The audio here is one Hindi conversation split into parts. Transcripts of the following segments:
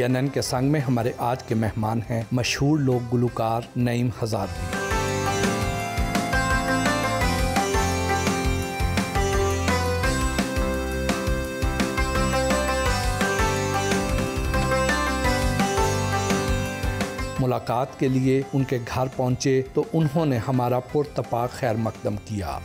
CNN के संग में हमारे आज के मेहमान हैं मशहूर लोक गुलकार नईम हजारी। मुलाकात के लिए उनके घर पहुंचे तो उन्होंने हमारा पुरतपाक खैर मकदम किया।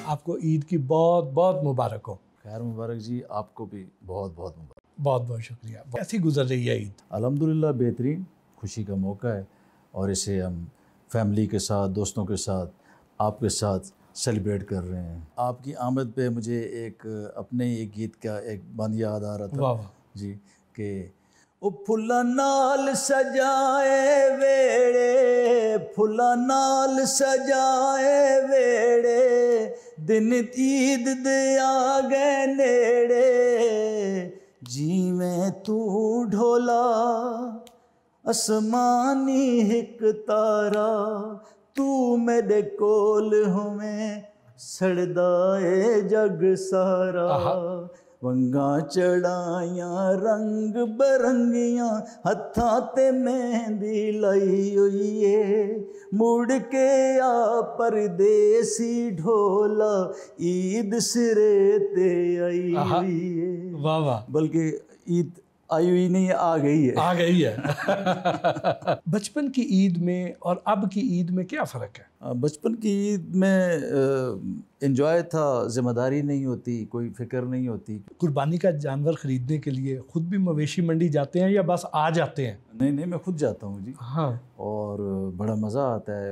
आपको ईद की बहुत बहुत मुबारक हो। खैर मुबारक जी, आपको भी बहुत बहुत मुबारक। बहुत बहुत शुक्रिया। कैसी गुजर रही है ईद? अल्हम्दुलिल्लाह बेहतरीन, खुशी का मौका है और इसे हम फैमिली के साथ, दोस्तों के साथ, आपके साथ सेलिब्रेट कर रहे हैं। आपकी आमद पे मुझे एक अपने एक गीत का एक बंद याद आ रहा था। वाह जी, कि ओ फुल्ला नाल सजाए वेड़े, फुल्ला नाल सजाए वेड़े, दिन ईद दे आ गए नेड़े, जिवें तू ढोला असमानी हिक तारा, तू मेरे कोल होवें सड़दा ए जग सारा, वंगा चढ़ाइयां रंग बरंगियां, हत्थां ते मेहंदी लाई होई ए, मुड़ के आ परदेसी ढोला, ईद सिरे ते आई हुई है। वाह वाह। बल्कि ईद आई हुई नहीं, आ गई है। आ गई है। बचपन की ईद में और अब की ईद में क्या फ़र्क है? बचपन की ईद में एंजॉय था, जिम्मेदारी नहीं होती, कोई फिक्र नहीं होती। कुर्बानी का जानवर ख़रीदने के लिए खुद भी मवेशी मंडी जाते हैं या बस आ जाते हैं? नहीं नहीं, मैं खुद जाता हूँ जी। हाँ। और बड़ा मज़ा आता है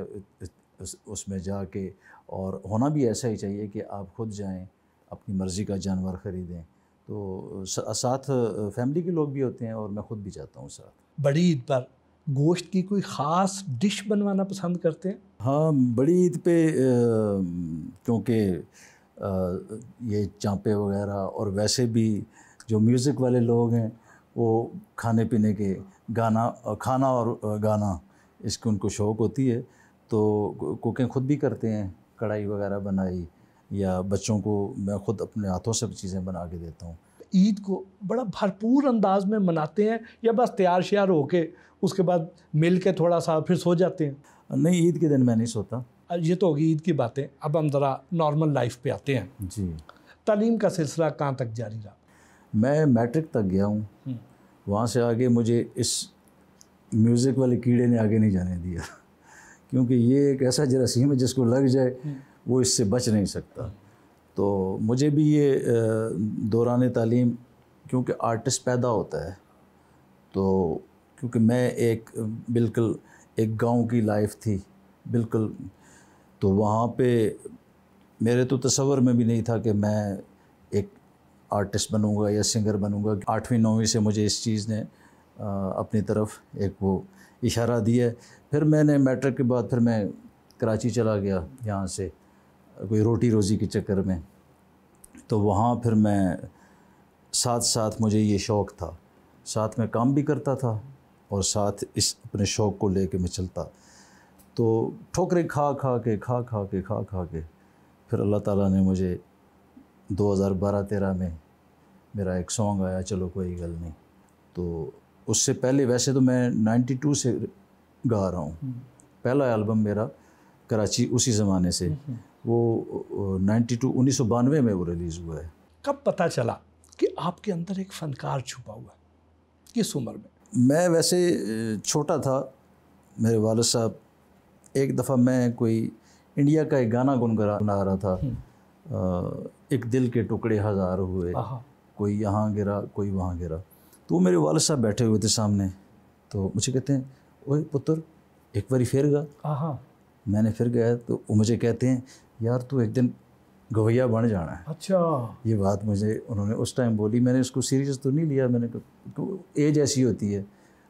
उसमें जाके, और होना भी ऐसा ही चाहिए कि आप खुद जाएं, अपनी मर्ज़ी का जानवर ख़रीदें। तो साथ फैमिली के लोग भी होते हैं और मैं खुद भी जाता हूँ साथ। बड़ी ईद पर गोश्त की कोई ख़ास डिश बनवाना पसंद करते हैं? हाँ, बड़ी ईद पे क्योंकि ये चांपे वगैरह और वैसे भी जो म्यूज़िक वाले लोग हैं वो खाने पीने के खाना और गाना इसकी उनको शौक़ होती है, तो कुकिंग खुद भी करते हैं, कढ़ाई वगैरह बनाई, या बच्चों को मैं खुद अपने हाथों से चीज़ें बना के देता हूँ। ईद को बड़ा भरपूर अंदाज में मनाते हैं या बस तैयार श्यार होके उसके बाद मिल के थोड़ा सा फिर सो जाते हैं? नहीं, ईद के दिन मैं नहीं सोता। ये तो होगी ईद की बातें। अब हम ज़रा नॉर्मल लाइफ पे आते हैं। जी। तालीम का सिलसिला कहाँ तक जारी रहा? मैं मैट्रिक तक गया हूँ, वहाँ से आगे मुझे इस म्यूज़िक वाले कीड़े ने आगे नहीं जाने दिया क्योंकि ये एक ऐसा जरासीम है जिसको लग जाए वो इससे बच नहीं सकता। तो मुझे भी ये दौरान तालीम, क्योंकि आर्टिस्ट पैदा होता है, तो क्योंकि मैं एक बिल्कुल एक गांव की लाइफ थी बिल्कुल, तो वहाँ पे मेरे तो तसव्वुर में भी नहीं था कि मैं एक आर्टिस्ट बनूंगा या सिंगर बनूंगा। 8वीं 9वीं से मुझे इस चीज़ ने अपनी तरफ एक वो इशारा दिया। फिर मैंने मैट्रिक के बाद फिर मैं कराची चला गया यहाँ से कोई रोटी रोज़ी के चक्कर में, तो वहाँ फिर मैं साथ साथ मुझे ये शौक़ था, साथ में काम भी करता था और साथ इस अपने शौक़ को लेके मैं चलता। तो ठोकरें खा खा के फिर अल्लाह ताला ने मुझे 2012-13 में मेरा एक सॉन्ग आया, चलो कोई गल नहीं। तो उससे पहले वैसे तो मैं 92 से गा रहा हूँ, पहला एल्बम मेरा कराची उसी ज़माने से, वो 1992 में वो रिलीज़ हुआ है। कब पता चला कि आपके अंदर एक फ़नकार छुपा हुआ है? किस उम्र में? मैं वैसे छोटा था, मेरे वालिद साहब, एक दफ़ा मैं कोई इंडिया का एक गाना गुनगुना रहा था, एक दिल के टुकड़े हज़ार हुए, कोई यहाँ गिरा कोई वहाँ गिरा। तो मेरे वालिद साहब बैठे हुए थे सामने, तो मुझे कहते हैं, ओए पुत्र एक बारी फिर गा। मैंने फिर गया तो वो मुझे कहते हैं, यार तू एक दिन गवैया बन जाना है। अच्छा। ये बात मुझे उन्होंने उस टाइम बोली, मैंने उसको सीरियस तो नहीं लिया, मैंने कहा एज ऐसी होती है,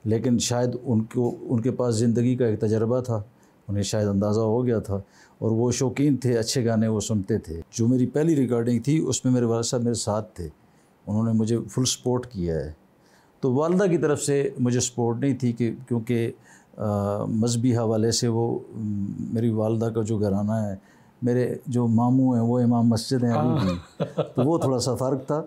लेकिन शायद उनके पास ज़िंदगी का एक तजर्बा था, उन्हें शायद अंदाज़ा हो गया था, और वो शौकीन थे, अच्छे गाने वो सुनते थे। जो मेरी पहली रिकॉर्डिंग थी उसमें मेरे वालिद साहब मेरे साथ थे, उन्होंने मुझे फुल सपोर्ट किया है। तो वालिदा की तरफ से मुझे सपोर्ट नहीं थी कि क्योंकि मजहबी हवाले से वो मेरी वालदा का जो घराना है, मेरे जो मामू हैं वो इमाम मस्जिद हैं अभी भी, तो वो थोड़ा सा फ़र्क था।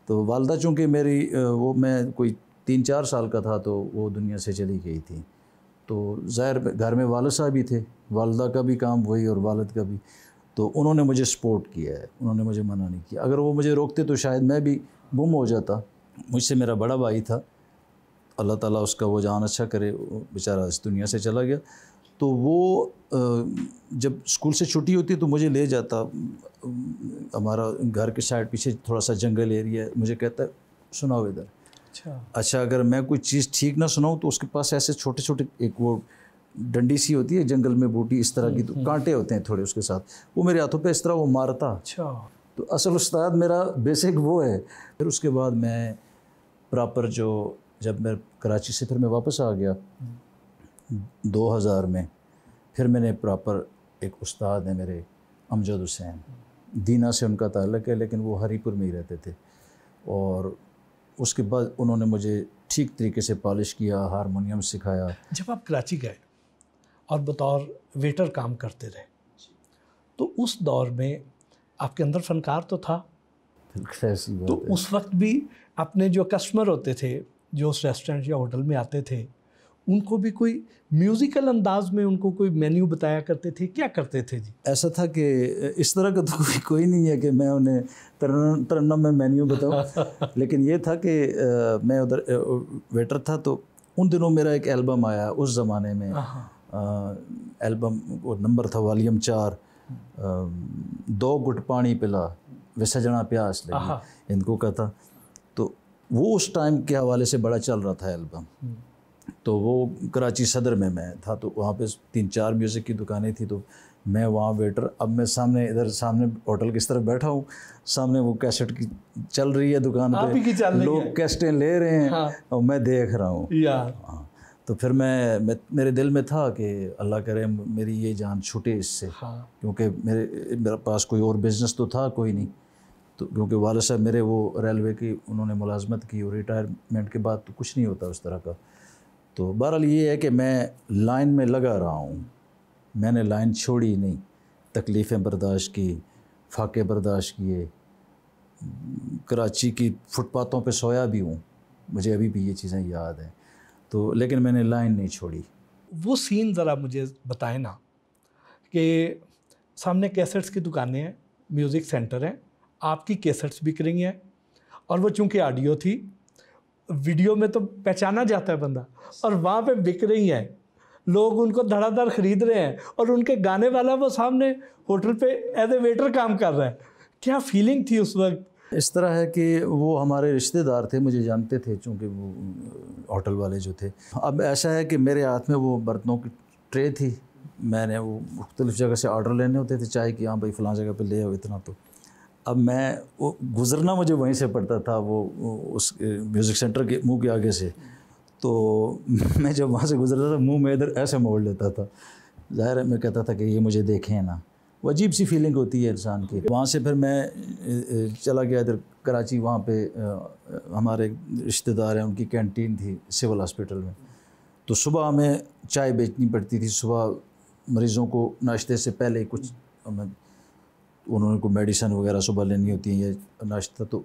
तो वालदा चूँकि मेरी वो मैं कोई 3-4 साल का था तो वो दुनिया से चली गई थी, तो ज़ाहिर घर में वालिद साहब भी थे, वालदा का भी काम वही और वालिद का भी, तो उन्होंने मुझे सपोर्ट किया है, उन्होंने मुझे मना नहीं किया। अगर वो मुझे रोकते तो शायद मैं भी गुम हो जाता। मुझसे मेरा बड़ा भाई था, अल्लाह ताला उसका वो जान अच्छा करे, बेचारा इस दुनिया से चला गया। तो वो जब स्कूल से छुट्टी होती तो मुझे ले जाता, हमारा घर के साइड पीछे थोड़ा सा जंगल एरिया है, मुझे कहता सुनाओ इधर। अच्छा अगर मैं कोई चीज़ ठीक ना सुनाऊँ तो उसके पास ऐसे छोटे छोटे एक वो डंडी सी होती है जंगल में बूटी इस तरह की, तो कांटे होते हैं थोड़े उसके साथ, वो मेरे हाथों पे इस तरह वो मारता। अच्छा, तो असल उस्ताद मेरा बेसिक वो है। फिर उसके बाद मैं प्रॉपर जो जब मैं कराची से फिर मैं वापस आ गया 2000 में, फिर मैंने प्रॉपर एक उस्ताद है मेरे अमजद हुसैन, दीना से उनका ताल्लुक़ है लेकिन वो हरीपुर में ही रहते थे, और उसके बाद उन्होंने मुझे ठीक तरीके से पॉलिश किया, हारमोनियम सिखाया। जब आप कराची गए और बतौर वेटर काम करते रहे, तो उस दौर में आपके अंदर फनकार तो था, तो उस वक्त भी अपने जो कस्टमर होते थे जो उस रेस्टोरेंट या होटल में आते थे, उनको भी कोई म्यूज़िकल अंदाज में उनको कोई मेन्यू बताया करते थे, क्या करते थे जी? ऐसा था कि इस तरह का तो कोई नहीं है कि मैं उन्हें तरन्नुम में मेन्यू बताऊं लेकिन ये था कि मैं उधर वेटर था, तो उन दिनों मेरा एक एल्बम आया उस ज़माने में, एल्बम वो नंबर था वॉल्यूम 4, 2 गुट पानी पिला वे सजना प्यास लगी, इनको का था। तो वो उस टाइम के हवाले से बड़ा चल रहा था एल्बम। तो वो कराची सदर में मैं था, तो वहाँ पे 3-4 म्यूज़िक की दुकानें थी, तो मैं वहाँ वेटर, अब मैं सामने इधर सामने होटल की तरफ बैठा हूँ, सामने वो कैसेट की चल रही है दुकान पे, लोग कैसेटें ले रहे हैं, हाँ। और मैं देख रहा हूँ यार। हाँ, तो फिर मैं मेरे दिल में था कि अल्लाह करे मेरी ये जान छूटे इससे, हाँ। क्योंकि मेरे पास कोई और बिज़नेस तो था कोई नहीं, तो क्योंकि वालिद साहब मेरे वो रेलवे की उन्होंने मुलाजमत की, और रिटायरमेंट के बाद तो कुछ नहीं होता उस तरह का। तो बहरहाल ये है कि मैं लाइन में लगा रहा हूँ, मैंने लाइन छोड़ी नहीं, तकलीफ़ें बर्दाश्त की, फाके बर्दाश्त किए, कराची की फुटपाथों पे सोया भी हूँ, मुझे अभी भी ये चीज़ें याद हैं। तो लेकिन मैंने लाइन नहीं छोड़ी। वो सीन ज़रा मुझे बताएं ना, कि सामने कैसेट्स की दुकानें हैं, म्यूज़िक सेंटर हैं, आपकी कैसेट्स बिक रही हैं, और वो चूँकि ऑडियो थी, वीडियो में तो पहचाना जाता है बंदा, और वहाँ पे बिक रही हैं, लोग उनको धड़ाधड़ ख़रीद रहे हैं, और उनके गाने वाला वो सामने होटल पे एज ए वेटर काम कर रहा है। क्या फीलिंग थी उस वक्त? इस तरह है कि वो हमारे रिश्तेदार थे, मुझे जानते थे चूँकि वो होटल वाले जो थे। अब ऐसा है कि मेरे हाथ में वो बर्तनों की ट्रे थी, मैंने वो मुख्तलिफ़ जगह से ऑर्डर लेने होते थे चाय कि हाँ भाई फ़लाँ जगह पे ले आओ इतना। तो अब मैं वो गुज़रना मुझे वहीं से पड़ता था, वो उस म्यूज़िक सेंटर के मुंह के आगे से, तो मैं जब वहाँ से गुज़रता था मुंह में इधर ऐसे मोड़ लेता था, ज़ाहिर है मैं कहता था कि ये मुझे देखें ना, वो अजीब सी फीलिंग होती है इंसान की। वहाँ से फिर मैं चला गया इधर कराची, वहाँ पे हमारे रिश्तेदार हैं, उनकी कैंटीन थी सिविल हॉस्पिटल में, तो सुबह हमें चाय बेचनी पड़ती थी, सुबह मरीज़ों को नाश्ते से पहले कुछ उन्होंने को मेडिसिन वगैरह सुबह लेनी होती है या नाश्ता। तो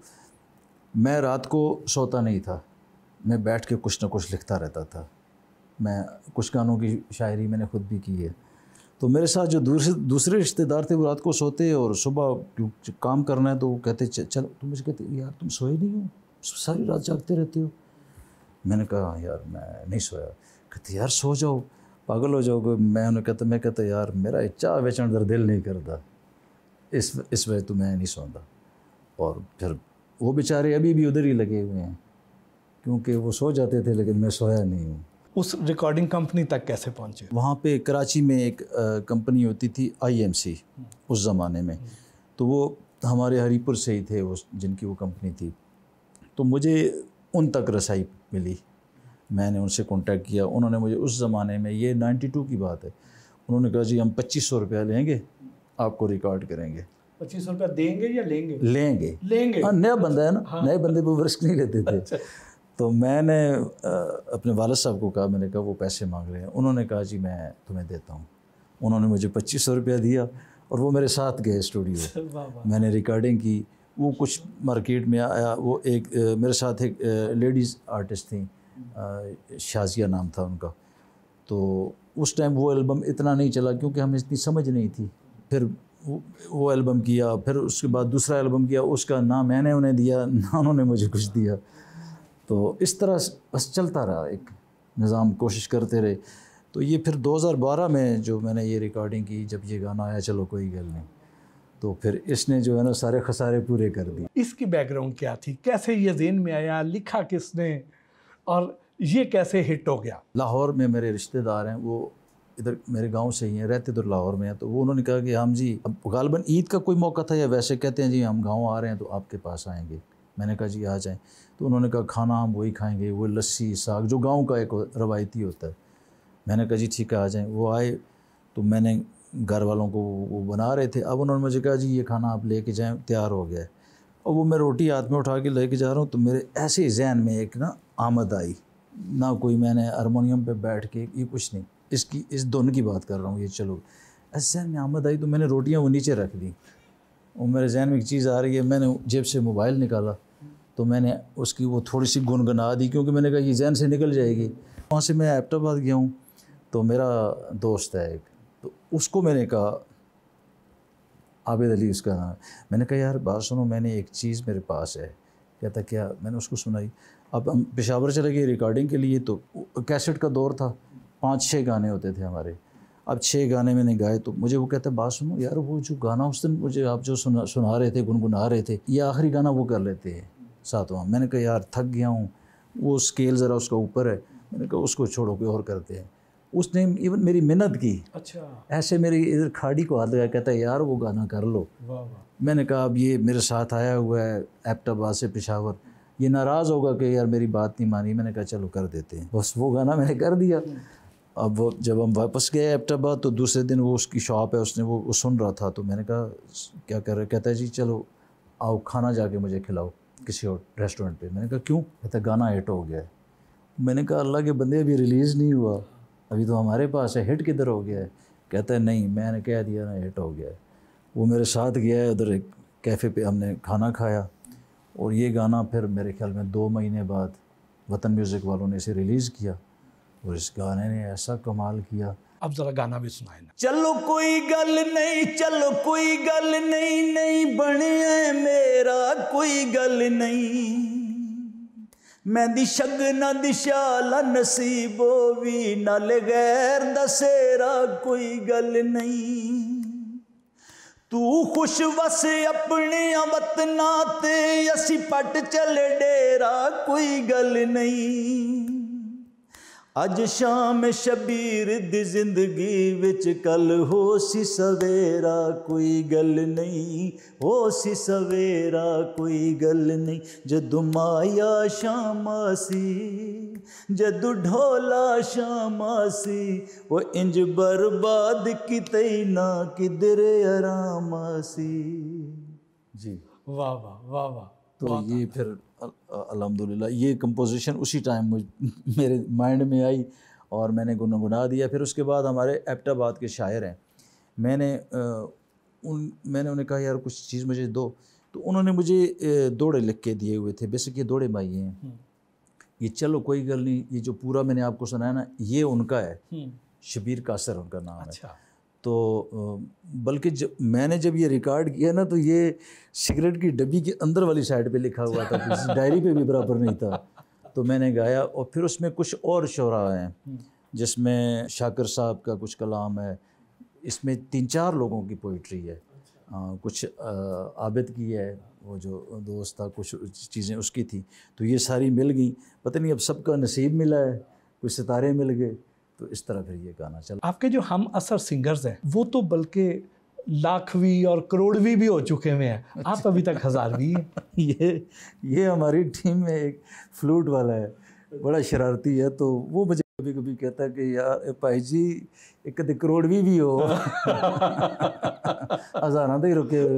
मैं रात को सोता नहीं था, मैं बैठ के कुछ ना कुछ लिखता रहता था। मैं कुछ गानों की शायरी मैंने ख़ुद भी की है। तो मेरे साथ जो दूसरे रिश्तेदार थे वो रात को सोते, और सुबह काम करना है तो वो कहते चलो, तो मुझे कहते यार तुम सोए नहीं हो, सारी रात जागते रहते हो। मैंने कहा यार मैं नहीं सोया। कहते यार सो जाओ, पागल हो जाओगे। मैं कहता यार मेरा चाह बेचण दर दिल नहीं करता, इस वजह तो मैं नहीं सोता। और फिर वो बेचारे अभी भी उधर ही लगे हुए हैं, क्योंकि वो सो जाते थे लेकिन मैं सोया नहीं हूँ। उस रिकॉर्डिंग कंपनी तक कैसे पहुँचे? वहाँ पे कराची में एक कंपनी होती थी IMC उस ज़माने में, तो वो हमारे हरीपुर से ही थे उस जिनकी वो कंपनी थी। तो मुझे उन तक रसाई मिली, मैंने उनसे कांटेक्ट किया। उन्होंने मुझे उस ज़माने में, ये 92 की बात है, उन्होंने कहा जी हम 2500 रुपया लेंगे, आपको रिकॉर्ड करेंगे। 2500 रुपया देंगे या लेंगे? लेंगे। हाँ, नया बंदा है ना, हाँ। नए बंदे पर रिस्क नहीं लेते थे। अच्छा। तो मैंने अपने वालिद साहब को कहा, मैंने कहा वो पैसे मांग रहे हैं। उन्होंने कहा जी मैं तुम्हें देता हूँ। उन्होंने मुझे 2500 रुपया दिया और वो मेरे साथ गए स्टूडियो। मैंने रिकॉर्डिंग की। वो कुछ मार्केट में आया। वो एक मेरे साथ एक लेडीज़ आर्टिस्ट थी, शाजिया नाम था उनका। तो उस टाइम वो एल्बम इतना नहीं चला क्योंकि हमें इतनी समझ नहीं थी। फिर वो एल्बम किया, फिर उसके बाद दूसरा एल्बम किया, उसका ना मैंने उन्हें दिया ना उन्होंने मुझे कुछ दिया। तो इस तरह बस चलता रहा एक निज़ाम, कोशिश करते रहे। तो ये फिर 2012 में जो मैंने ये रिकॉर्डिंग की, जब ये गाना आया चलो कोई गल नहीं, तो फिर इसने जो है ना सारे खसारे पूरे कर दिए। इसकी बैकग्राउंड क्या थी, कैसे ये ज़हन में आया, लिखा किसने और ये कैसे हिट हो गया? लाहौर में मेरे रिश्तेदार हैं, वो इधर मेरे गांव से ही हैं, रहते तो लाहौर में हैं। तो वो उन्होंने कहा कि हम जी, अब गालिबन ईद का कोई मौका था या वैसे कहते हैं जी हम गांव आ रहे हैं तो आपके पास आएंगे। मैंने कहा जी आ जाएं। तो उन्होंने कहा खाना हम वही खाएंगे, वो लस्सी साग जो गांव का एक रवायती होता है। मैंने कहा जी ठीक है आ जाएं। वो आए तो मैंने घर वालों को वो बना रहे थे। अब उन्होंने मुझे कहा जी ये खाना आप लेके जाएं, तैयार हो गया है। और वो मैं रोटी हाथ में उठा के लेके जा रहा हूँ तो मेरे ऐसे ही जहन में एक ना आमद आई ना, कोई मैंने हारमोनियम पे बैठ के, ये कुछ नहीं, इसकी इस धुन की बात कर रहा हूँ, ये चलो ऐसे जहन में आमद आई। तो मैंने रोटियाँ वो नीचे रख दी और मेरे जहन में एक चीज़ आ रही है। मैंने जेब से मोबाइल निकाला तो मैंने उसकी वो थोड़ी सी गुनगुना दी क्योंकि मैंने कहा ये जहन से निकल जाएगी। वहाँ से मैं एबटाबाद गया हूँ तो मेरा दोस्त है एक, तो उसको मैंने कहा, आबिद अली उसका नाम। मैंने कहा यार बात सुनो, मैंने एक चीज़ मेरे पास है। कहता क्या? मैंने उसको सुनाई। अब हम पेशावर चले गए रिकॉर्डिंग के लिए, तो कैसेट का दौर था, 5-6 गाने होते थे हमारे। अब 6 गाने मैंने गाए तो मुझे वो कहता बात सुनो यार, वो जो गाना उस दिन मुझे आप जो सुना रहे थे, गुनगुना रहे थे, ये आखिरी गाना वो कर लेते हैं 7वां। मैंने कहा यार थक गया हूँ, वो स्केल ज़रा उसका ऊपर है। मैंने कहा उसको छोड़ो कोई और करते हैं। उसने इवन मेरी मिन्नत की। अच्छा। ऐसे मेरी इधर खाड़ी को हाथ लगा, कहता है यार वो गाना कर लो। वाह वाह। मैंने कहा अब ये मेरे साथ आया हुआ है एबटाबाद से पेशावर, ये नाराज़ होगा कि यार मेरी बात नहीं मानी। मैंने कहा चलो कर देते हैं। बस वो गाना मैंने कर दिया। अब जब हम वापस गए एबटाबाद तो दूसरे दिन वो उसकी शॉप है, उसने वो सुन रहा था। तो मैंने कहा क्या कर रहे? कहता है जी चलो आओ खाना जाके मुझे खिलाओ किसी और रेस्टोरेंट पे। मैंने कहा क्यों? कहता गाना हिट हो गया है। मैंने कहा अल्लाह के बंदे अभी रिलीज़ नहीं हुआ, अभी तो हमारे पास है, हिट किधर हो गया है? कहता है नहीं मैंने कह दिया ना हिट हो गया है। वो मेरे साथ गया है उधर एक कैफ़े पे, हमने खाना खाया और ये गाना फिर मेरे ख्याल में 2 महीने बाद वतन म्यूज़िक वालों ने इसे रिलीज़ किया और इस गाने ने ऐसा कमाल किया। अब ज़रा गाना भी सुनाए ना। चलो कोई गल नहीं, चलो कोई गल नहीं, नहीं बने मेरा कोई गल नहीं, मैं दी शगना दिशाला नसीबो भी नाल गैर दसेरा कोई गल नहीं, तू खुश वस अपने वतना ते असी पट चले डेरा कोई गल नहीं, अज शाम शबीर दी जिंदगी विच कल हो सी सवेरा कोई गल नहीं, हो सी सवेरा कोई गल नहीं, जदू माया शामासी जदू ढोला शामासी वो इंज बर्बाद किते ना किधर आरामासी। जी वाह वाह वाह वाह। तो ये फिर अल्हम्दुलिल्लाह ये कंपोजिशन उसी टाइम मेरे माइंड में आई और मैंने गुनगुना दिया। फिर उसके बाद हमारे एबटाबाद के शायर हैं, मैंने उन्हें कहा यार कुछ चीज़ मुझे दो, तो उन्होंने मुझे दोड़े लिख के दिए हुए थे। बेसिक ये दोड़े भाई हैं, ये चलो कोई गल नहीं, ये जो पूरा मैंने आपको सुनाया ना ये उनका है, शबीर कासर उनका नाम है। तो बल्कि मैंने जब ये रिकॉर्ड किया ना तो ये सिगरेट की डब्बी के अंदर वाली साइड पे लिखा हुआ था, डायरी पे भी बराबर नहीं था। तो मैंने गाया और फिर उसमें कुछ और शोरा हैं जिसमें शाकिर साहब का कुछ कलाम है, इसमें 3-4 लोगों की पोइट्री है, कुछ आबिद की है, वो जो दोस्त था कुछ चीज़ें उसकी थी। तो ये सारी मिल गई, पता नहीं अब सबका नसीब मिला है, कुछ सितारे मिल गए, तो इस तरह फिर ये गाना चला। आपके जो हम असर सिंगर्स हैं वो तो बल्कि लाखवीं और करोड़वीं भी हो चुके हुए हैं, आप अभी तक 1000वीं हैं। ये हमारी टीम में एक फ्लूट वाला है, बड़ा शरारती है, तो वो मुझे कभी कभी कहता है कि यार भाई जी एक कदे करोड़वीं भी हो, हज़ारां ही रुके हुए।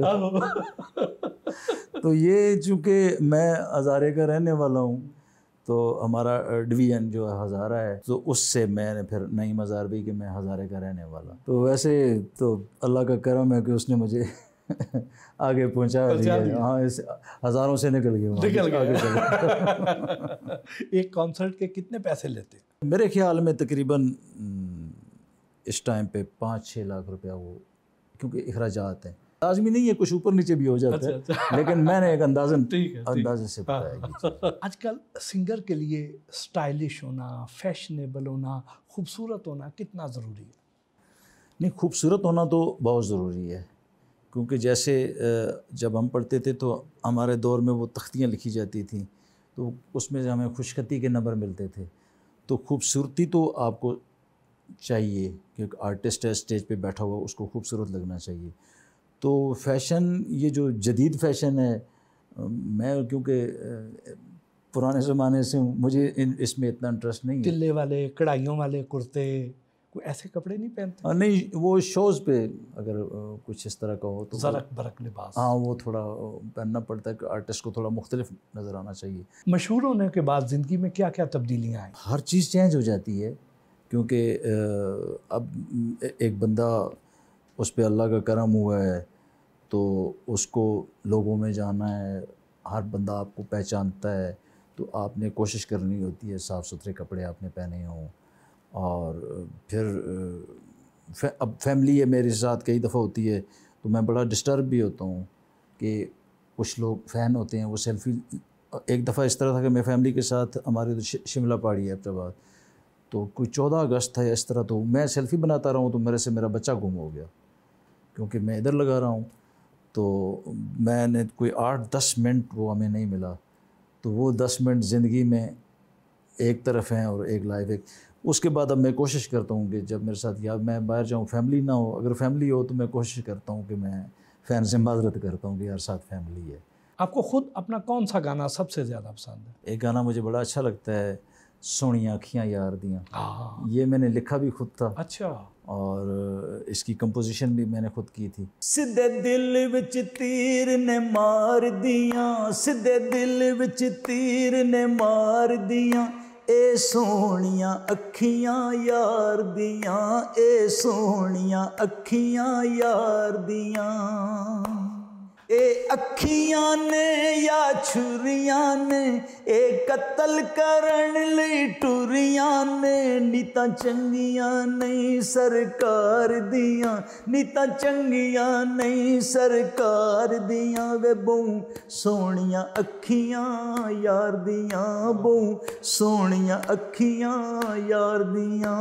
तो ये चूँकि मैं हज़ारे का रहने वाला हूँ तो हमारा डिवीज़न जो है हज़ारा है, तो उससे मैंने फिर नईम हज़ारवी कि मैं हज़ारे का रहने वाला। तो वैसे तो अल्लाह का करम है कि उसने मुझे आगे पहुंचा दिया। हाँ, इस हज़ारों से निकल गया। एक कॉन्सर्ट के कितने पैसे लेते? मेरे ख्याल में तकरीबन इस टाइम पे 5-6 लाख रुपया वो, क्योंकि अखराजात हैं, लाजमी नहीं है, कुछ ऊपर नीचे भी हो जाता है। अच्छा। लेकिन मैंने एक अंदाज़े से बताया। आजकल सिंगर के लिए स्टाइलिश होना, फैशनेबल होना, खूबसूरत होना कितना ज़रूरी है? नहीं, खूबसूरत होना तो बहुत ज़रूरी है, क्योंकि जैसे जब हम पढ़ते थे तो हमारे दौर में वो तख्तियाँ लिखी जाती थी, तो उसमें हमें खुशखती के नंबर मिलते थे। तो खूबसूरती तो आपको चाहिए कि एक आर्टिस्ट है स्टेज पे बैठा हुआ, उसको खूबसूरत लगना चाहिए। तो फैशन, ये जो जदीद फैशन है, मैं क्योंकि पुराने ज़माने से मुझे इसमें इतना इंटरेस्ट नहीं है। तिल्ले वाले, कढ़ाइयों वाले कुर्ते, कोई ऐसे कपड़े नहीं पहनते? नहीं, वो शोज़ पे अगर कुछ इस तरह का हो तो ज़रक बरक लिबास, हाँ, वो थोड़ा पहनना पड़ता है कि आर्टिस्ट को थोड़ा मुख्तलिफ नज़र आना चाहिए। मशहूर होने के बाद ज़िंदगी में क्या क्या तब्दीलियाँ आई? हर चीज़ चेंज हो जाती है, क्योंकि अब एक बंदा, उस पर अल्लाह का करम हुआ है तो उसको लोगों में जाना है, हर बंदा आपको पहचानता है, तो आपने कोशिश करनी होती है साफ़ सुथरे कपड़े आपने पहने हों। और फिर अब फैमिली है मेरे साथ, कई दफ़ा होती है तो मैं बड़ा डिस्टर्ब भी होता हूँ कि कुछ लोग फ़ैन होते हैं, वो सेल्फ़ी, एक दफ़ा इस तरह था कि मैं फैमिली के साथ, हमारे तो शिमला पहाड़ी है अहमदाबाद, तो कोई 14 अगस्त था या इस तरह, तो मैं सेल्फ़ी बनाता रहा हूँ तो मेरे से मेरा बच्चा गुम हो गया, क्योंकि मैं इधर लगा रहा हूँ। तो मैंने कोई 8-10 मिनट वो हमें नहीं मिला, तो वो 10 मिनट ज़िंदगी में एक तरफ हैं और एक लाइफ एक। उसके बाद अब मैं कोशिश करता हूँ कि जब मेरे साथ या मैं बाहर जाऊँ, फैमिली ना हो, अगर फैमिली हो तो मैं कोशिश करता हूँ कि मैं फ़ैन से माज़रत करता हूँ कि यार साथ फैमिली है। आपको खुद अपना कौन सा गाना सबसे ज़्यादा पसंद है? एक गाना मुझे बड़ा अच्छा लगता है, सोहणियां अखियां यार दियां। ये मैंने लिखा भी खुद था। अच्छा। और इसकी कंपोजिशन भी मैंने खुद की थी। सिद्धे दिल विच तीर ने मार दियां, सिद्धे दिल विच तीर ने मार दियां, ए सोहणियां अखियां यार दियां, ए सोहणियां अखियां यार दियां। ए अखियां ने या छुरियां ने, ए कत्ल करन लई टुरियां ने, नीतां चंगियां नहीं सरकार दियां, नीतां चंगियां नहीं सरकार दियां, वे बहु सोहणियां अखियां यार दियां, बहु सोहणियां अखियां यार दियां।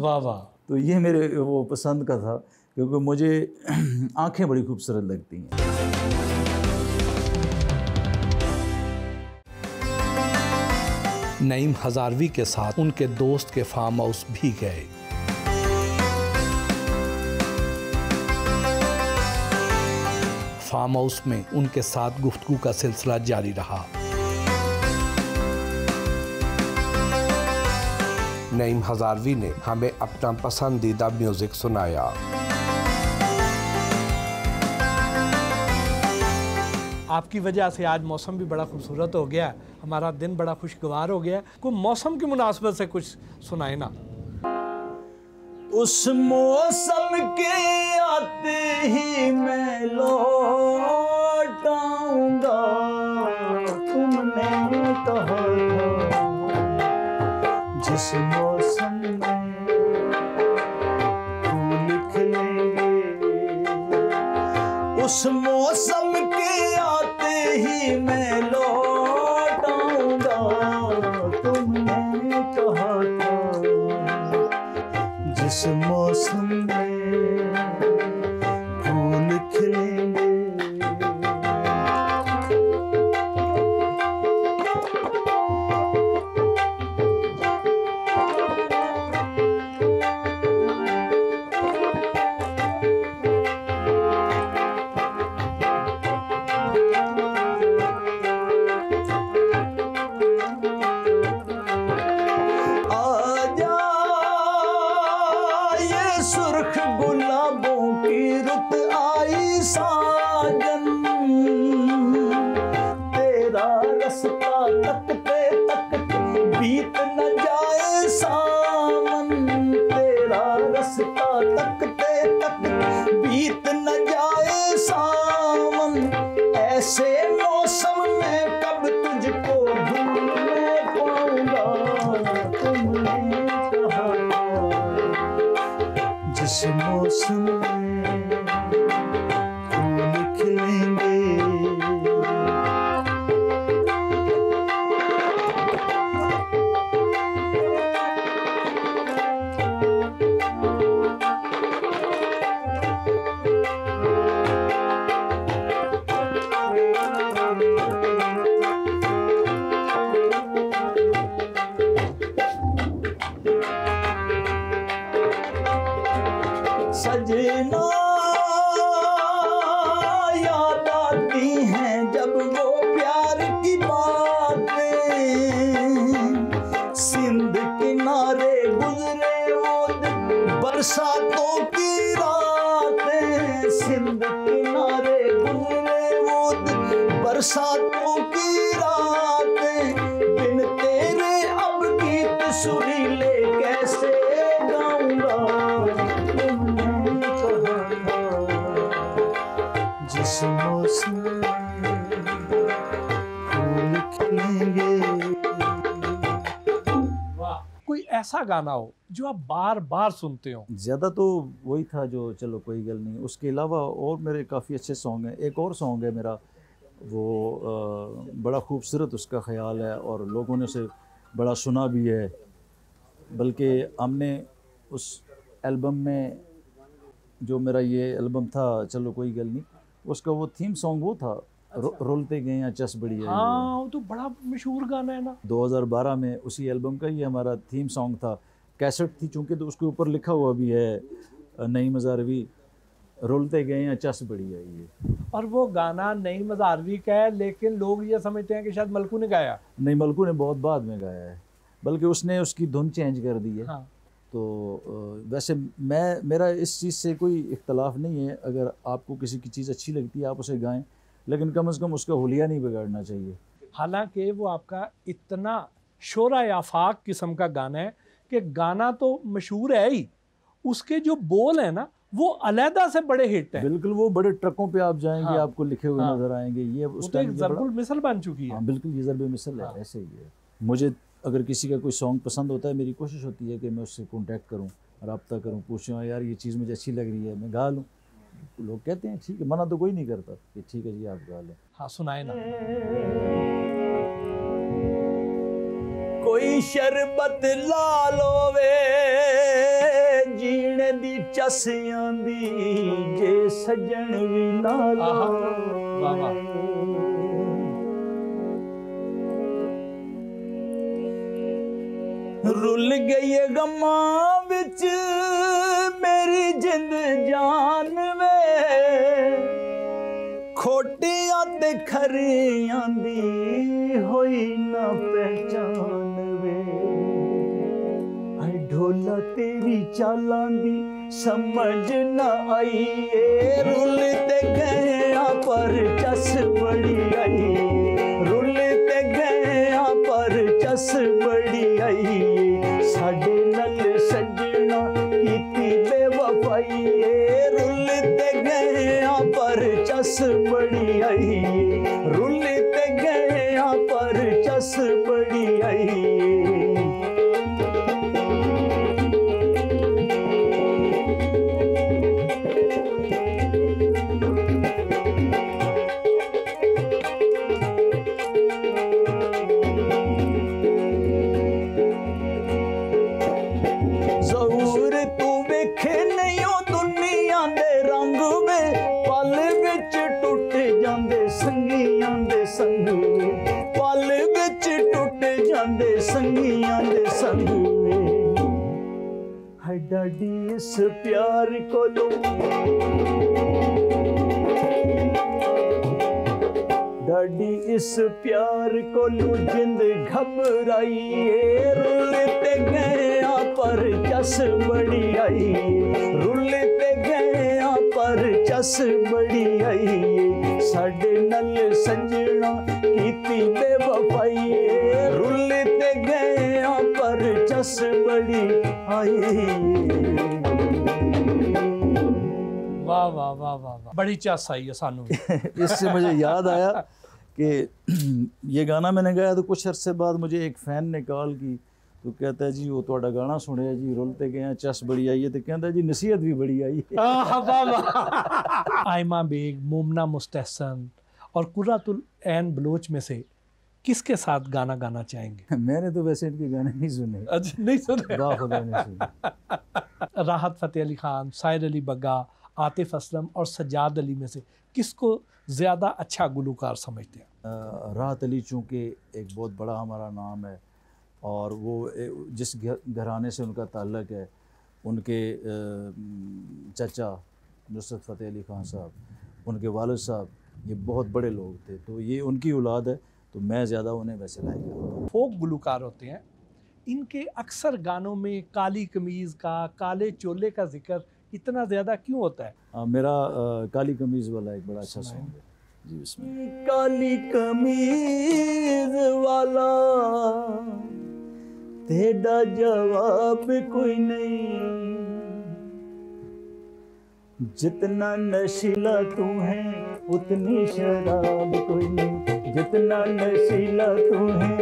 वाह वाह। तो ये मेरे वो पसंद का था, क्योंकि मुझे आंखें बड़ी खूबसूरत लगती हैं। नईम हज़ारवी के साथ उनके दोस्त के फार्म हाउस भी गए। फार्म हाउस में उनके साथ गुफ्तगू का सिलसिला जारी रहा। नईम हज़ारवी ने हमें अपना पसंदीदा म्यूजिक सुनाया। आपकी वजह से आज मौसम भी बड़ा खूबसूरत हो गया, हमारा दिन बड़ा खुशगवार हो गया। कोई मौसम की मुनासबत से कुछ सुनाए ना। उस मौसम के आते ही मैं लौट आऊंगा, तुमने कहा जिस मौसम में फूल खिलेंगे, उस मौसम के आते ही मैं लौट आऊंगा, तुमने कहा था जिस मौसम में फूल खिलेंगे। सुर्ख गुलाबों की रुत आई साजन, तेरा रास्ता तकते तकते तकते तकते बीत न जाए सावन, ऐसे मौसम में कब तुझको भूल पाऊंगा। तुमने कहा जिस मौसम में फूल खिलेंगे, सजना याद आती हैं जब वो प्यार की बातें, सिंध किनारे गुजरे वो दिन बरसातों की रातें, सिंध किनारे गुजरे वो दिन बरसातों की रातें, बिन तेरे अब गीत सुरीले कैसे गाऊंगा। जिस मौसम फूल खिलेंगे। वाह, कोई ऐसा गाना हो जो आप बार बार सुनते हो? ज़्यादा तो वही था जो चलो कोई गल नहीं, उसके अलावा और मेरे काफ़ी अच्छे सॉन्ग हैं। एक और सॉन्ग है मेरा, वो बड़ा खूबसूरत उसका ख्याल है और लोगों ने उसे बड़ा सुना भी है, बल्कि हमने उस एल्बम में जो मेरा ये एल्बम था चलो कोई गल नहीं, उसका वो थीम सॉन्ग वो था रोलते गए या चस बढ़िया। हाँ, वो तो बड़ा मशहूर गाना है ना। 2012 में उसी एल्बम का ही हमारा थीम सॉन्ग था, कैसेट थी चूँकि, तो उसके ऊपर लिखा हुआ भी है नईम हज़ारवी, रोलते गए या चस बढ़िया ये। और वो गाना नईम हज़ारवी का है, लेकिन लोग ये समझते हैं कि शायद मलकू ने गाया। नहीं, मलकू ने बहुत बाद में गाया है, बल्कि उसने उसकी धुन चेंज कर दी है। हाँ। तो वैसे मेरा इस चीज़ से कोई इख्तलाफ नहीं है, अगर आपको किसी की चीज़ अच्छी लगती है आप उसे गाएं, लेकिन कम से कम उसका हुलिया नहीं बिगाड़ना चाहिए। हालांकि वो आपका इतना शोरा आफाक किस्म का गाना है कि गाना तो मशहूर है ही, उसके जो बोल है ना वो अलहदा से बड़े हिट हैं। बिल्कुल, वो बड़े ट्रकों पे आप जाएंगे, हाँ। आपको लिखे हुए नजर आएंगे। ये उस तो एक टाइम ज़रबुल मिसल बन चुकी है। हाँ बिल्कुल, ये ज़रबुल मिसल है। हाँ। ऐसे ही है। मुझे अगर किसी का कोई सॉन्ग पसंद होता है, मेरी कोशिश होती है कि मैं उससे कॉन्टैक्ट करूँ, रब्ता करूँ, पूछूँ यार ये चीज़ मुझे अच्छी लग रही है, मैं गा लूँ। लोग कहते हैं ठीक है, मना तो कोई नहीं करता कि ठीक है जी आप गा लें। हाँ, सुनाए ना। कोई शरबत ला लो वे जीने दी चस आंदी, जे सजन भी ना लो। रुल गई गम्मा विच मेरी जिंद जान वे, खोटियां ते खरियां दी होई ना पहचान वे। आई ढोला तेरी चालां दी समझ ना आई, रुल ते गया पर चस बड़ी आई, रुल ते गया पर चस बड़ी आई। साडे नल सजना कीती बेवफाई, रुल ते गया पर चस बड़ी आई, रुल ते गया पर चस बड़ी आई। डाडी इस प्यार को लो, डाडी इस प्यार को लो जिंद घबराई, रुलते गया पर चस बड़ी आई, रुलते गया पर चस बड़ी आई। साडे नल सजना कीती बेवफाई, रुलते गया पर चस बड़ी आई। वाह वाह वाह वाह वाह, बड़ी चस आई है सानू। इससे मुझे याद आया कि ये गाना मैंने गाया तो कुछ अरसे बाद मुझे एक फ़ैन ने कॉल की, तो कहता है जी वो तुहाडा गाना सुनिया जी, रुलते गए हैं, चस बड़ी आई है, तो कहता है जी नसीहत भी बड़ी आई है। आयमा बेग, मुमना मुस्तहसन और कुर्रतुल ऐन बलोच में से किसके साथ गाना गाना चाहेंगे? मैंने तो वैसे इनके गाने नहीं सुने। अच्छा, नहीं सुने? खुदा नहीं सुने। राहत फ़तेह अली ख़ान, साहिर अली बग्गा, आतिफ असलम और सज्जाद अली में से किसको ज़्यादा अच्छा गुलकार समझते हैं? राहत अली चूँकि एक बहुत बड़ा हमारा नाम है और वो जिस घराने से उनका ताल्लुक़ है, उनके चाचा नुसरत फ़तेह अली ख़ान साहब, उनके वालिद साहब, ये बहुत बड़े लोग थे, तो ये उनकी औलाद है, तो मैं ज़्यादा उन्हें वैसे लाइक करता हूँ। फोक गुलकार होते हैं, इनके अक्सर गानों में काली कमीज़ का, काले चोले का जिक्र इतना ज़्यादा क्यों होता है? मेरा काली कमीज़ वाला एक बड़ा अच्छा सॉन्ग है जी। उसमें काली कमीज़ वाला तेरा जवाब कोई नहीं, जितना नशीला तू है उतनी शराब कोई नहीं, जितना नशीला तू है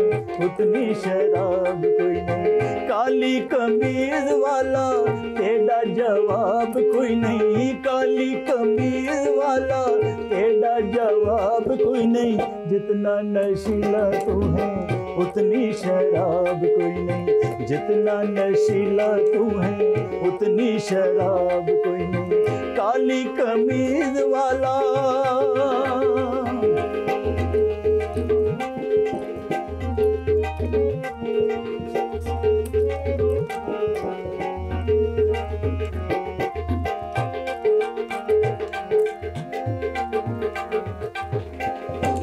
उतनी शराब कोई नहीं। काली कमीज वाला तेरा जवाब कोई नहीं, काली कमीज वाला तेरा जवाब कोई नहीं, जितना नशीला तू है उतनी शराब कोई नहीं, जितना नशीला तू है उतनी शराब कोई नहीं। काली कमीज वाला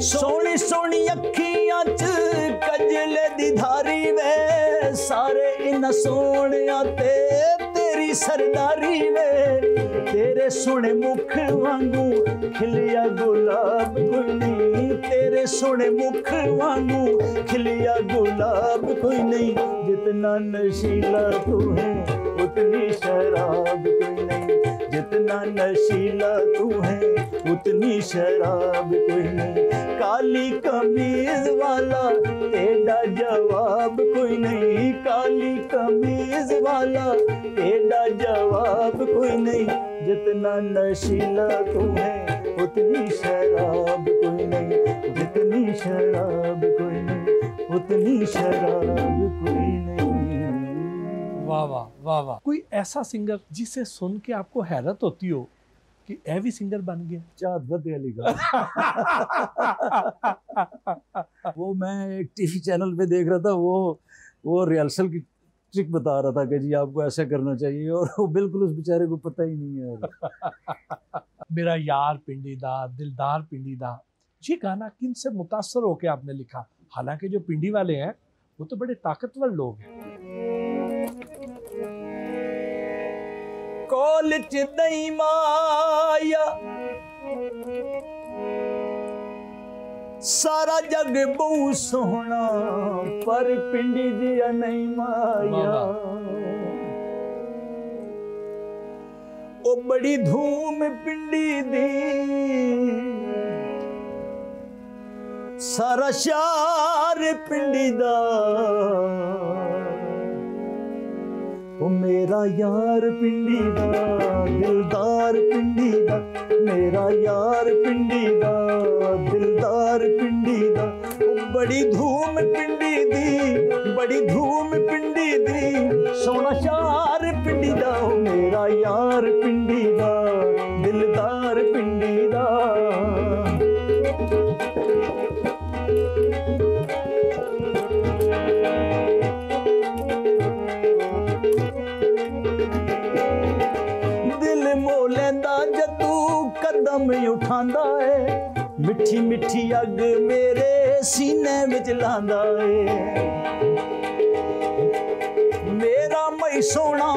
सोनी सोनी अखियां च कजले दी धारी वे, सारे इन सोनिया ते तेरी सरदारी वे, तेरे सोने मुख वांगू खिलिया गुलाब कोई नहीं, तेरे सोने मुख वांगू खिलिया गुलाब कोई नहीं, जितना नशीला तू है उतनी शराब कोई नहीं, जितना नशीला तू है उतनी शराब कोई नहीं। काली कमीज वाला तेरा जवाब कोई नहीं, काली कमीज वाला तेरा जवाब कोई नहीं, जितना नशीला तू है उतनी शराब कोई नहीं, जितनी शराब कोई नहीं उतनी शराब कोई नहीं। वाह वाह वाह वाह। कोई ऐसा सिंगर जिसे सुन के आपको हैरत होती हो कि ए भी सिंगर बन गया? चाँद फ़तेह अली खान। वो मैं एक टीवी चैनल पे देख रहा था, वो रिहर्सल की ट्रिक बता रहा था कि जी आपको ऐसा करना चाहिए, और वो बिल्कुल उस बेचारे को पता ही नहीं है। मेरा यार पिंडी दा, दिलदार पिंडी दा, ये गाना किन से मुतासर होके आपने लिखा? हालांकि जो पिंडी वाले हैं वो तो बड़े ताकतवर लोग हैं। कोल च दई माया सारा जग बहु सोहना, पर पिंडी दिया नहीं माया, ओ बड़ी धूम पिंडी दी, सारा शार पिंडी दा, ओ मेरा यार पिंडी दा, दिलदार पिंडी दा, मेरा यार पिंडी दा, दिलदार पिंडी दा, ओ बड़ी धूम पिंडी दी, बड़ी धूम पिंडी दी, सोना शार पिंडी दा, ओ मेरा यार पिंडी दा, दिलदार पिंडी दा। कदम उठांदा है, मिठी मिठी अग मेरे सीने विच लांदा है, मेरा मई सोना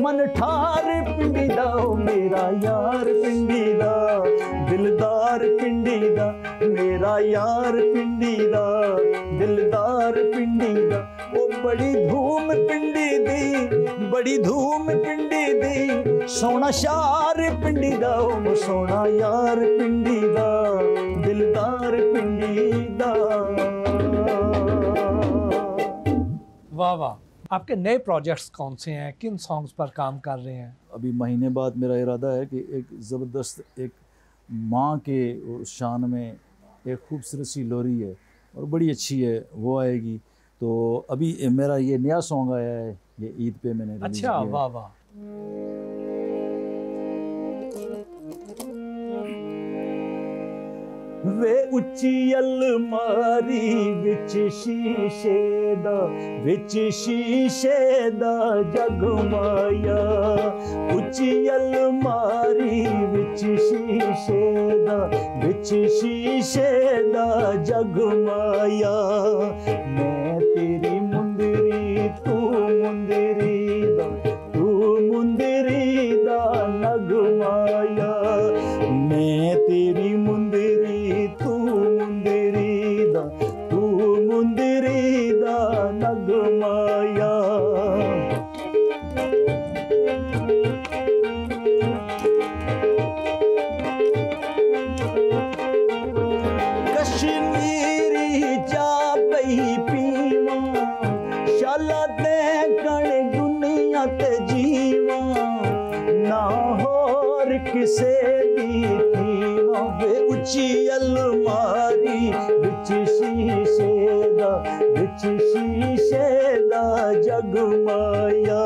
मन ठार पिंडी दा, मेरा यार पिंडी दा, दिलदार पिंडी दा, मेरा यार पिंडी दा, दिलदार पिंडी दा, ओ बड़ी धूम पिंडी दी, बड़ी धूम पिंडी दी, सोना शार पिंडी दा, ओ सोना यार पिंडी दा, दिलदार पिंडी दा। वाह वाह। आपके नए प्रोजेक्ट्स कौन से हैं, किन सॉन्ग्स पर काम कर रहे हैं? अभी महीने बाद मेरा इरादा है कि एक ज़बरदस्त एक माँ के शान में एक खूबसूरत सी लोरी है और बड़ी अच्छी है, वो आएगी। तो अभी मेरा ये नया सॉन्ग आया है, ये ईद पे मैंने रिलीज अच्छा, किया है। वाह वाह। वे उच्ची अलमारी विच शीशे दा, विच शीशे दा जगमाया, उच्ची अलमारी विच शीशे दा, विच शीशे दा जगमाया, मैं तेरी मुंदरी तू मुंदरी दा, तू मुंदरी दा नगमाया, मैं तेरी मुंदरी तू मुंदरी दा, तू मुंदरी दा नगमाया। कश्मीरी चाह पई पीवा, शाला ते कण दुनिया ते जीवा, ना होर किसे दी थीवा, वे उच्ची अलमारी विच शीशे दा, विच शीशे दा जगमाया,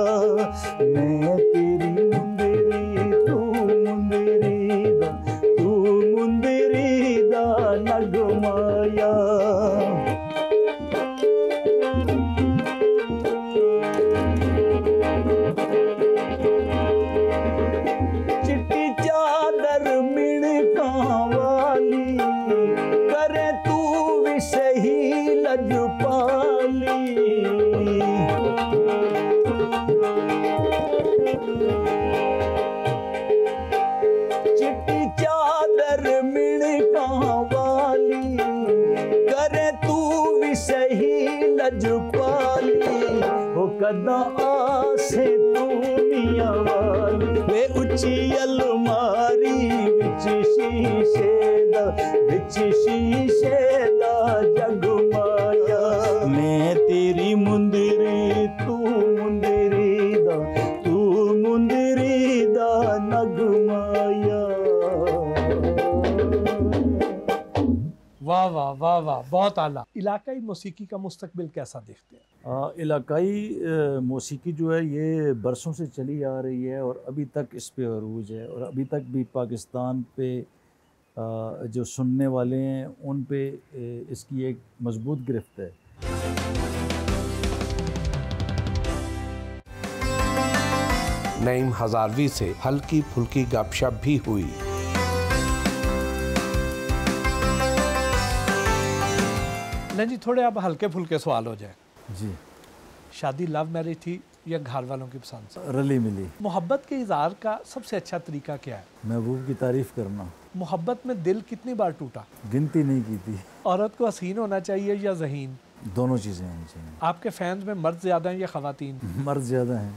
मैं तेरी मुंदरी तू मुंदरी दा, तू मुंदरी दा नगमाया। चिट्टी चादर मिणका वाली, करे तू भी सही लजपाली, चिट्टी चादर मिणका वाली, करे तू भी सही लजपाली, हो कदा आसे तू मियां वाली, वे उच्ची अलमारी विच शीशे दा, विच शीशे दा जगमाया, मैं तेरी मुंदरी तू मुंदरी दा, तू मुंदरी दा नगमाया। वाह वाह वाह वाह, बहुत आला। इलाकाई मौसीकी का मुस्तकबिल कैसा देखते हैं? इलाकाई मौसीकी जो है ये बरसों से चली आ रही है और अभी तक इस पे अरूज है, और अभी तक भी पाकिस्तान पे जो सुनने वाले हैं उन पे इसकी एक मजबूत गिरफ्त है। नईम हजारवी से हल्की फुल्की गपशप भी हुई। नहीं जी, थोड़े अब हल्के फुल्के सवाल हो जाए। जी। शादी लव मैरिज थी या घर वालों की पसंद से? रली मिली। मोहब्बत के इज़हार का सबसे अच्छा तरीका क्या है? महबूब की तारीफ करना। मोहब्बत में दिल कितनी बार टूटा? गिनती नहीं की थी। औरत को हसीन होना चाहिए या ज़हीन? दोनों चीज़ें होनी चाहिए। आपके फैंस में मर्द ज़्यादा हैं या ख़वातीन? मर्द ज़्यादा हैं,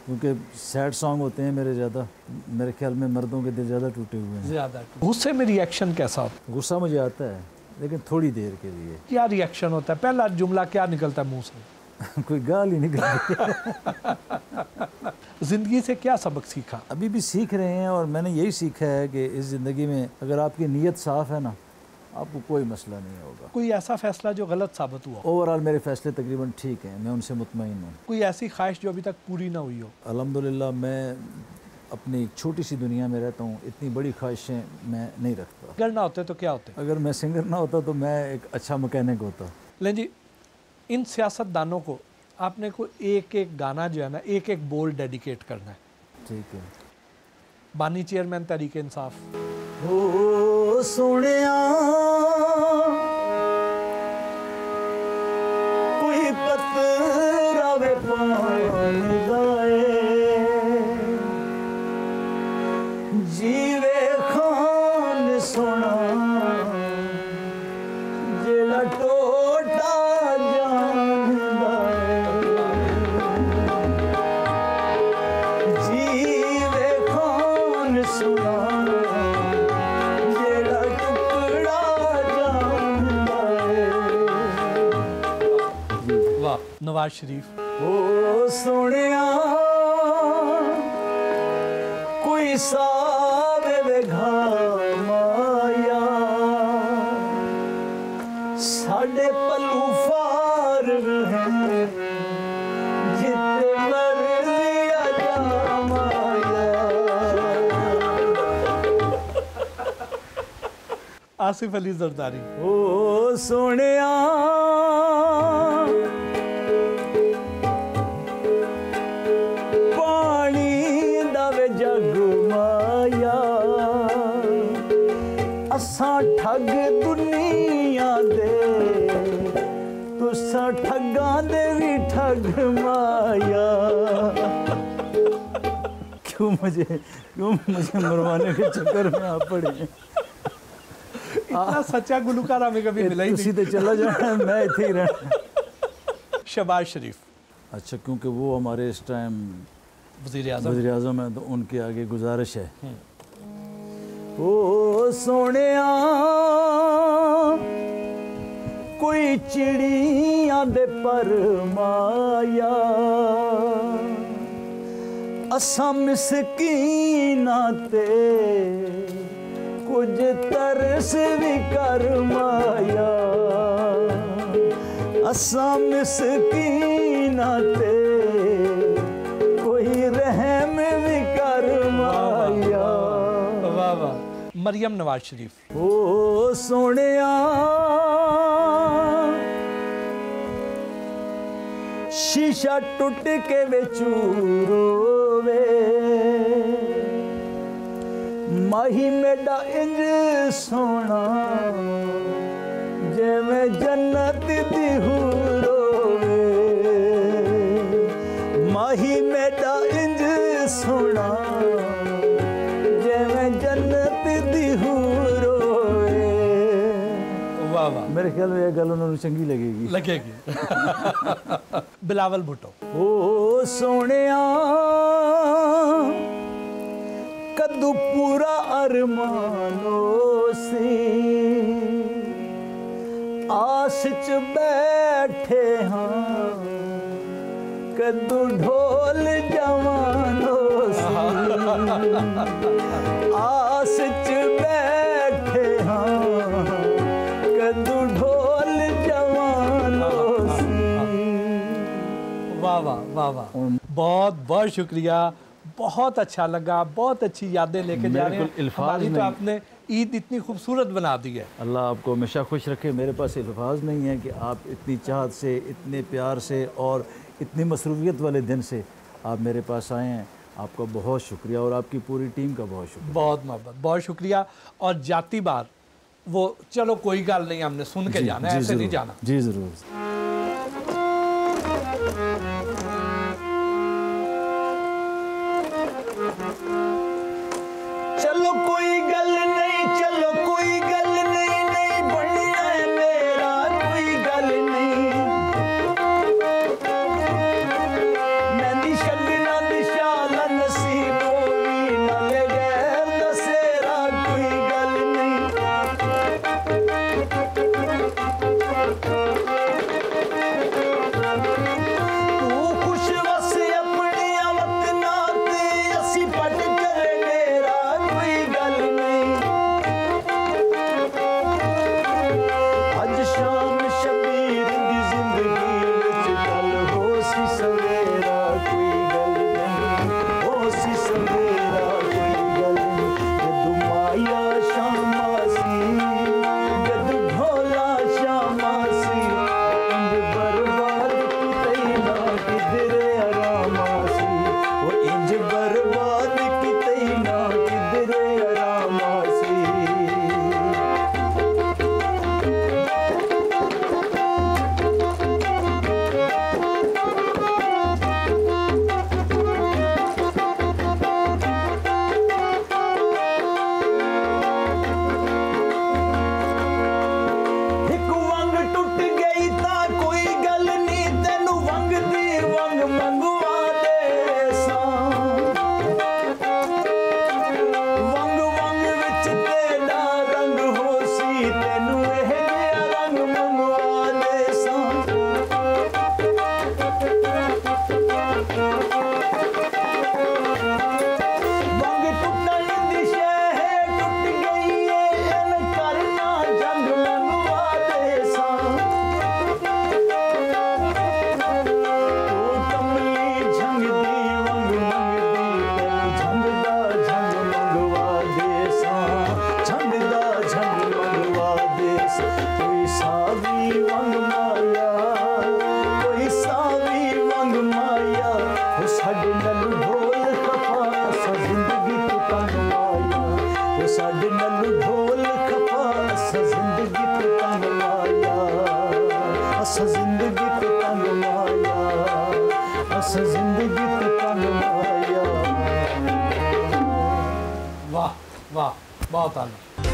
क्योंकि सैड सॉन्ग होते हैं मेरे ज़्यादा। मेरे ख्याल में मर्दों के दिल ज़्यादा टूटे हुए हैं। ज़्यादा। गुस्से में रिएक्शन कैसा होता है? गुस्सा मुझे आता है, लेकिन थोड़ी देर के लिए। क्या रिएक्शन होता है? पहला जुमला क्या निकलता है मुंह से? कोई गाल ही निकलती। ज़िंदगी से क्या सबक सीखा? अभी भी सीख रहे हैं, और मैंने यही सीखा है कि इस ज़िंदगी में अगर आपकी नीयत साफ़ है ना, आपको कोई मसला नहीं होगा। कोई ऐसा फैसला जो गलत साबित हुआ? ओवरऑल मेरे फैसले तकरीबन ठीक हैं, मैं उनसे मुतमईन हूँ। कोई ऐसी ख्वाहिश जो अभी तक पूरी ना हुई हो? अल्हम्दुलिल्लाह मैं अपनी छोटी सी दुनिया में रहता हूँ, इतनी बड़ी ख्वाहिशें मैं नहीं रखता। अगर ना होते तो क्या होते? अगर मैं सिंगर ना होता तो मैं एक अच्छा मैकेनिक होता। लें जी, इन सियासतदानों को आपने को एक एक गाना जो है ना, एक एक बोल डेडिकेट करना है। ठीक है। बानी चेयरमैन तहरीक इंसाफ। हो सोनिया कोई पतरावे पान गाए, जीवे खान सोना जेला टोटा जान गाए, नवाज शरीफ। ओ सोनिया कोई सावे वेघा माया साडे पल्लू फार हैं जिते मर्जी आजा माया। आसिफ अली जरदारी। ओ सोनिया असां ठग दुनिया दे तुसां ठगां दे भी ठग माया। क्यों मुझे मरवाने के चक्कर में आप पड़े? इतना सच्चा गुलकार हमें कभी मिला ही नहीं। सीधे चला जाना, मैं इथे ही रहना। शहबाज शरीफ। अच्छा, क्योंकि वो हमारे इस टाइम वज़ीर आज़म है, तो उनके आगे गुजारिश है। ओ सोनिया कोई चिड़िया दे पर माया असां मिसकीना ते कुछ तरस भी कर माया। असां मिसकीना ते कोई रहम भी कर माया। वाह वाह। मरियम नवाज शरीफ। ओ सोनिया शीशा टूट के विचू रोवे माही मेरा इंज सोना जिवें जन्नत दी रोवे माही मेरा इंज सोना जिवें जन्नत दी रोवे। वाह वाह। मेरे ख्याल में यह गल उन्होंने चंगी लगेगी। बिलावल भुट्टो। ओ सोनिया कद्दू पूरा अरमानो सी आस च बैठे हाँ कद्दू ढोल जवानो सी आस च बैठे हाँ कद्दू ढोल जवानो सी। वाह वाह वाह वाह। बहुत बहुत शुक्रिया, बहुत अच्छा लगा, बहुत अच्छी यादें लेके जा रहे हैं। हमारी तो आपने ईद इतनी खूबसूरत बना दी है। अल्लाह आपको हमेशा खुश रखे। मेरे पास अल्फाज नहीं है कि आप इतनी चाहत से, इतने प्यार से और इतनी मसरूफियत वाले दिन से आप मेरे पास आए हैं। आपका बहुत शुक्रिया और आपकी पूरी टीम का बहुत शुक्रिया। बहुत मोहब्बत, बहुत शुक्रिया। और जाती बार वो चलो कोई गल नहीं, हमने सुन के जाना है, ऐसे नहीं जाना। जी ज़रूर। चलो कोई गल नहीं, चलो कोई गल नहीं, नहीं बढ़िया है मेरा कोई गल नहीं। नदी शगना दिशाला नसीबो भी न ले गैर दसेरा कोई गल नहीं। तू खुश वसे अपनी वतना ते असी पट करे मेरा कोई गल नहीं। वाह वाह, बहुत आला।